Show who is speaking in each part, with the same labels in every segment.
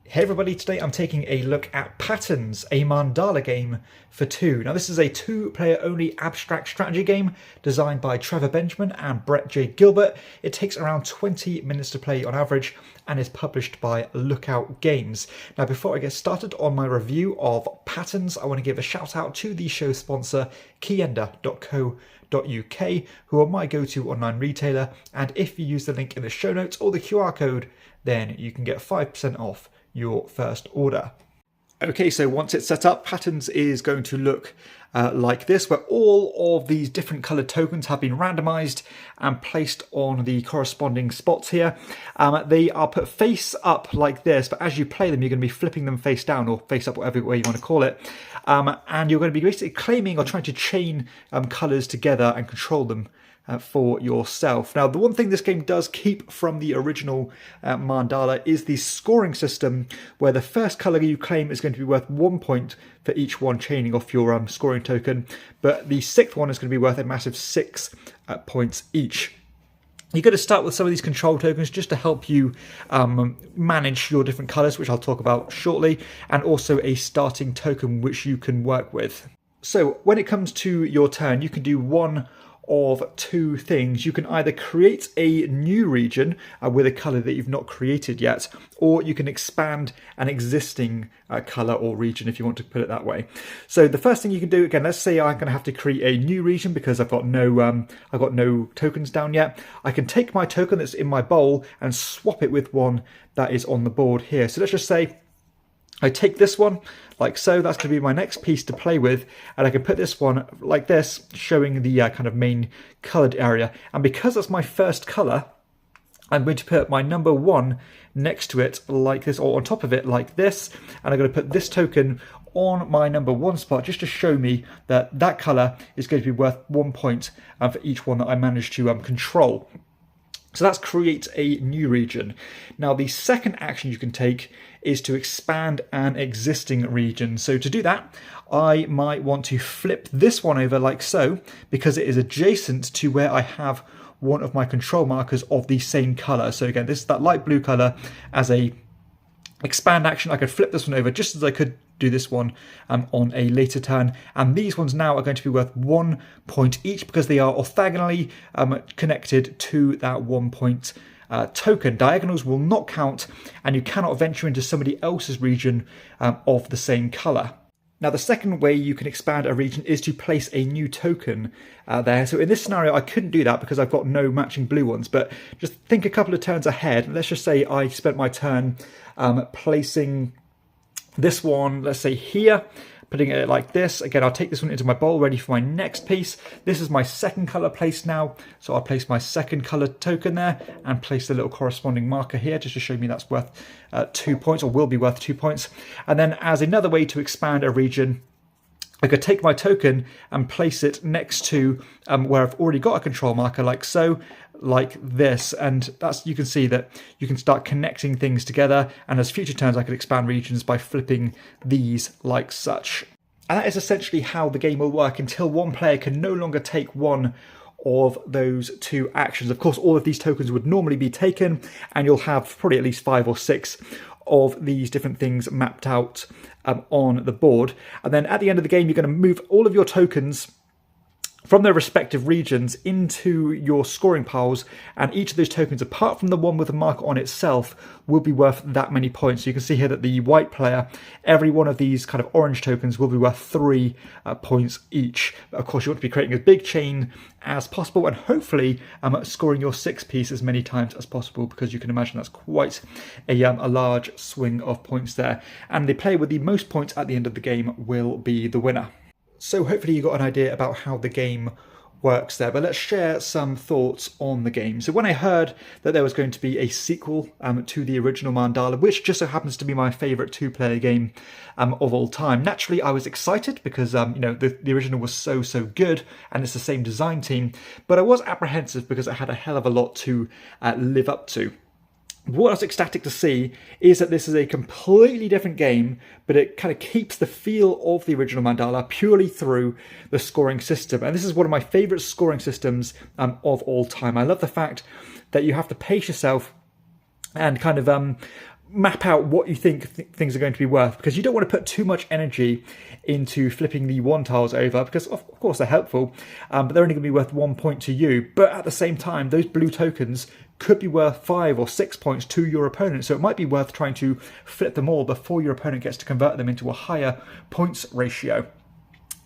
Speaker 1: Hey everybody, today I'm taking a look at Patterns, a Mandala game for two. Now this is a two-player only abstract strategy game designed by Trevor Benjamin and Brett J. Gilbert. It takes around 20 minutes to play on average and is published by Lookout Games. Now before I get started on my review of Patterns, I want to give a shout out to the show sponsor KIENDA.co.uk, who are my go-to online retailer, and if you use the link in the show notes or the QR code, then you can get 5% off your first order. Okay, so once it's set up, Patterns is going to look like this, where all of these different coloured tokens have been randomised and placed on the corresponding spots here. They are put face up like this, but as you play them, you're going to be flipping them face down or face up, whatever way you want to call it. And you're going to be basically claiming or trying to chain colours together and control them for yourself. Now, the one thing this game does keep from the original Mandala is the scoring system, where the first colour you claim is going to be worth 1 point for each one chaining off your scoring token, but the sixth one is going to be worth a massive 6 points each. You're going to start with some of these control tokens just to help you manage your different colours, which I'll talk about shortly, and also a starting token which you can work with. So when it comes to your turn, you can do one of two things. You can either create a new region with a colour that you've not created yet, or you can expand an existing colour or region, if you want to put it that way. So the first thing you can do, again, let's say I'm going to have to create a new region because I've got no tokens down yet. I can take my token that's in my bowl and swap it with one that is on the board here. So let's just say I take this one like so, that's going to be my next piece to play with, and I can put this one like this, showing the kind of main coloured area. And because that's my first colour, I'm going to put my number one next to it like this, or on top of it like this, and I'm going to put this token on my number one spot just to show me that that colour is going to be worth 1 point for each one that I manage to control. So that's create a new region. Now the second action you can take is to expand an existing region. So to do that, I might want to flip this one over like so, because it is adjacent to where I have one of my control markers of the same colour. So again, this is that light blue colour. As a expand action, I could flip this one over just as I could do this one on a later turn, and these ones now are going to be worth 1 point each because they are orthogonally connected to that 1 point token. Diagonals will not count, and you cannot venture into somebody else's region of the same colour. Now the second way you can expand a region is to place a new token there. So in this scenario I couldn't do that because I've got no matching blue ones, but just think a couple of turns ahead. Let's just say I spent my turn placing this one, let's say here, putting it like this. Again, I'll take this one into my bowl, ready for my next piece. This is my second colour placed now, so I'll place my second colour token there and place the little corresponding marker here just to show me that's worth 2 points, or will be worth 2 points. And then as another way to expand a region, I could take my token and place it next to where I've already got a control marker, like so, like this, and that's, you can see that you can start connecting things together, and as future turns I could expand regions by flipping these like such. And that is essentially how the game will work until one player can no longer take one of those two actions. Of course, all of these tokens would normally be taken, and you'll have probably at least 5 or 6 of these different things mapped out on the board. And then at the end of the game, you're going to move all of your tokens from their respective regions into your scoring piles, and each of those tokens, apart from the one with a marker on itself, will be worth that many points. So you can see here that the white player, every one of these kind of orange tokens will be worth 3 points each. But of course, you want to be creating as big chain as possible, and hopefully scoring your 6th piece as many times as possible, because you can imagine that's quite a large swing of points there. And the player with the most points at the end of the game will be the winner. So hopefully you got an idea about how the game works there, but let's share some thoughts on the game. So when I heard that there was going to be a sequel to the original Mandala, which just so happens to be my favourite two-player game of all time, naturally I was excited because the original was so good, and it's the same design team, but I was apprehensive because it had a hell of a lot to live up to. What I was ecstatic to see is that this is a completely different game, but it kind of keeps the feel of the original Mandala purely through the scoring system. And this is one of my favourite scoring systems of all time. I love the fact that you have to pace yourself and kind of map out what you think things are going to be worth, because you don't want to put too much energy into flipping the 1 tiles over, because of course they're helpful, but they're only going to be worth 1 point to you. But at the same time, those blue tokens could be worth 5 or 6 points to your opponent, so it might be worth trying to flip them all before your opponent gets to convert them into a higher points ratio.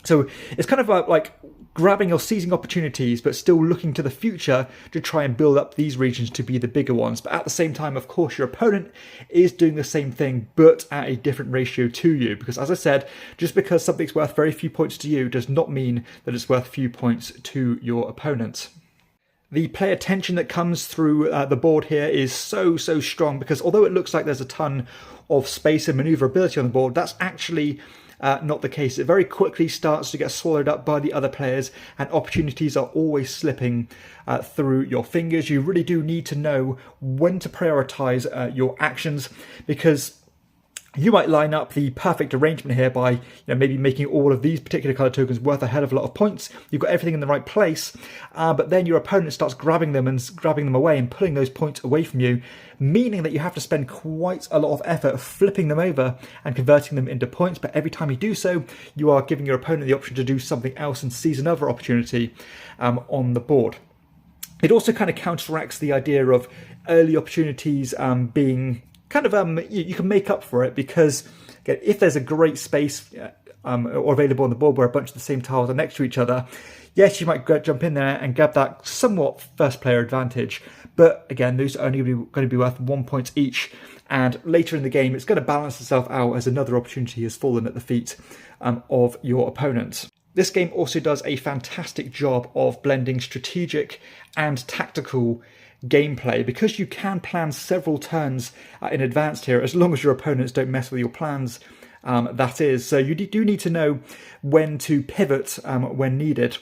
Speaker 1: So it's kind of like grabbing or seizing opportunities, but still looking to the future to try and build up these regions to be the bigger ones. But at the same time, of course, your opponent is doing the same thing, but at a different ratio to you. Because as I said, just because something's worth very few points to you does not mean that it's worth few points to your opponent. The player tension that comes through the board here is so strong, because although it looks like there's a ton of space and maneuverability on the board, that's actually not the case. It very quickly starts to get swallowed up by the other players, and opportunities are always slipping through your fingers. You really do need to know when to prioritize your actions, because you might line up the perfect arrangement here by maybe making all of these particular colour tokens worth a hell of a lot of points. You've got everything in the right place, but then your opponent starts grabbing them away and pulling those points away from you, meaning that you have to spend quite a lot of effort flipping them over and converting them into points. But every time you do so, you are giving your opponent the option to do something else and seize another opportunity on the board. It also kind of counteracts the idea of early opportunities being kind of you can make up for it, because again, if there's a great space or available on the board where a bunch of the same tiles are next to each other, yes, you might jump in there and grab that somewhat first player advantage, but again, those are only going to be worth 1 point each, and later in the game it's going to balance itself out as another opportunity has fallen at the feet of your opponent. This game also does a fantastic job of blending strategic and tactical gameplay, because you can plan several turns in advance here, as long as your opponents don't mess with your plans, that is. So you do need to know when to pivot when needed.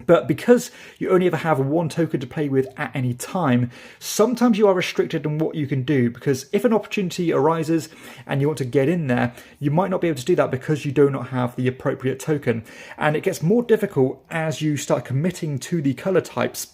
Speaker 1: But because you only ever have 1 token to play with at any time, sometimes you are restricted in what you can do, because if an opportunity arises and you want to get in there, you might not be able to do that because you do not have the appropriate token. And it gets more difficult as you start committing to the colour types,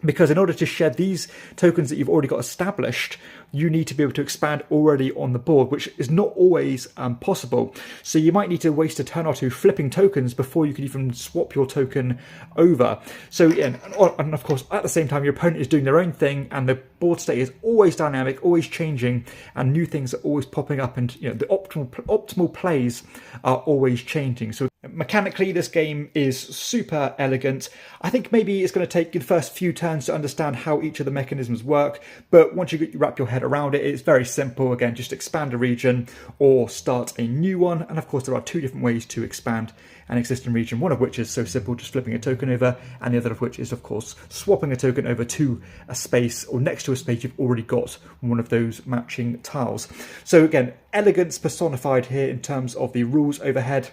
Speaker 1: because in order to shed these tokens that you've already got established, you need to be able to expand already on the board, which is not always possible. So you might need to waste a turn or two flipping tokens before you can even swap your token over. So, and of course, at the same time, your opponent is doing their own thing, and the board state is always dynamic, always changing, and new things are always popping up, and the optimal plays are always changing. So mechanically, this game is super elegant. I think maybe it's going to take the first few turns to understand how each of the mechanisms work, but once you wrap your head around it, it's very simple. Again, just expand a region or start a new one. And of course, there are 2 different ways to expand an existing region, one of which is so simple, just flipping a token over, and the other of which is, of course, swapping a token over to a space or next to a space you've already got one of those matching tiles. So again, elegance personified here in terms of the rules overhead.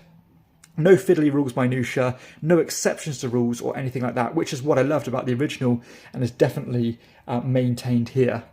Speaker 1: No fiddly rules minutiae, no exceptions to rules or anything like that, which is what I loved about the original and is definitely maintained here.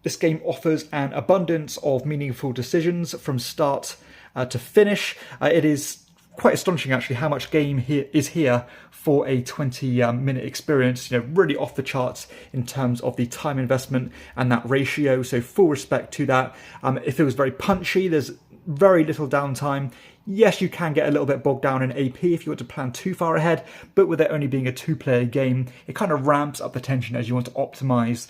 Speaker 1: This game offers an abundance of meaningful decisions from start to finish. It is quite astonishing, actually, how much game is here for a 20-minute experience. Really off the charts in terms of the time investment and that ratio. So full respect to that. If it was very punchy, there's very little downtime. Yes, you can get a little bit bogged down in AP if you want to plan too far ahead, but with it only being a 2-player game, it kind of ramps up the tension as you want to optimize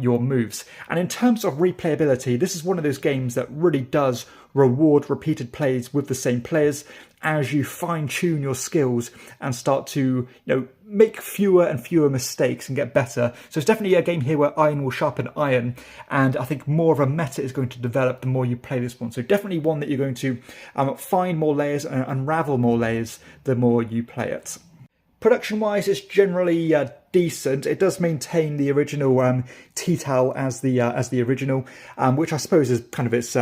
Speaker 1: your moves. And in terms of replayability, this is one of those games that really does reward repeated plays with the same players as you fine-tune your skills and start to make fewer and fewer mistakes and get better. So it's definitely a game here where iron will sharpen iron, and I think more of a meta is going to develop the more you play this one. So definitely one that you're going to find more layers and unravel more layers the more you play it. Production-wise, it's generally decent. It does maintain the original T-Towel as the original, which I suppose is kind of its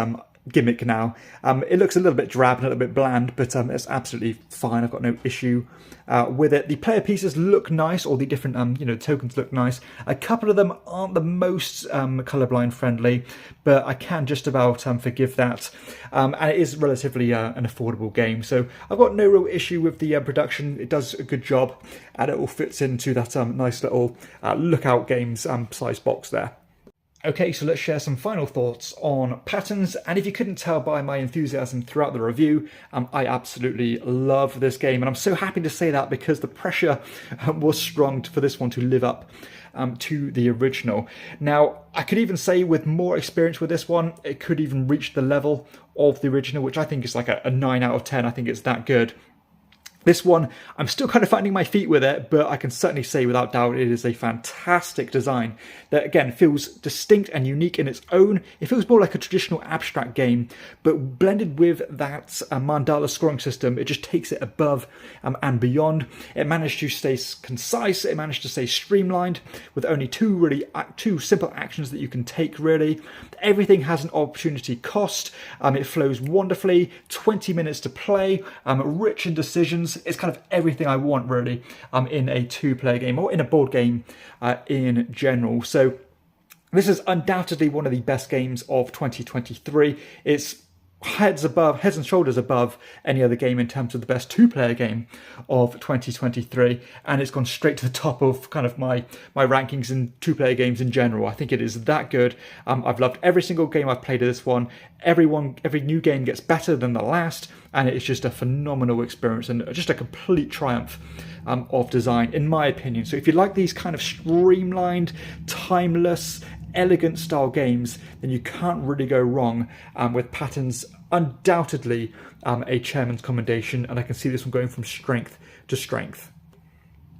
Speaker 1: gimmick now. It looks a little bit drab and a little bit bland, but it's absolutely fine. I've got no issue with it. The player pieces look nice, all the different tokens look nice. A couple of them aren't the most colorblind friendly, but I can just about forgive that. And it is relatively an affordable game, so I've got no real issue with the production. It does a good job, and it all fits into that nice little Lookout Games size box there. Okay, so let's share some final thoughts on Patterns. And if you couldn't tell by my enthusiasm throughout the review, I absolutely love this game. And I'm so happy to say that because the pressure was strong for this one to live up to the original. Now, I could even say with more experience with this one, it could even reach the level of the original, which I think is like a 9 out of 10. I think it's that good. This one, I'm still kind of finding my feet with it, but I can certainly say without doubt it is a fantastic design that, again, feels distinct and unique in its own. It feels more like a traditional abstract game, but blended with that Mandala scoring system, it just takes it above and beyond. It managed to stay concise, it managed to stay streamlined, with only two simple actions that you can take, really. Everything has an opportunity cost. It flows wonderfully, 20 minutes to play, rich in decisions. It's kind of everything I want, really, in a two-player game or in a board game in general. So this is undoubtedly one of the best games of 2023. It's heads and shoulders above any other game in terms of the best two-player game of 2023, and it's gone straight to the top of kind of my rankings in two-player games in general. I think it is that good. I've loved every single game I've played of this one. Every new game gets better than the last, and it's just a phenomenal experience and just a complete triumph of design, in my opinion. So if you like these kind of streamlined, timeless, elegant style games, then you can't really go wrong with Patterns. Undoubtedly a chairman's commendation, and I can see this one going from strength to strength.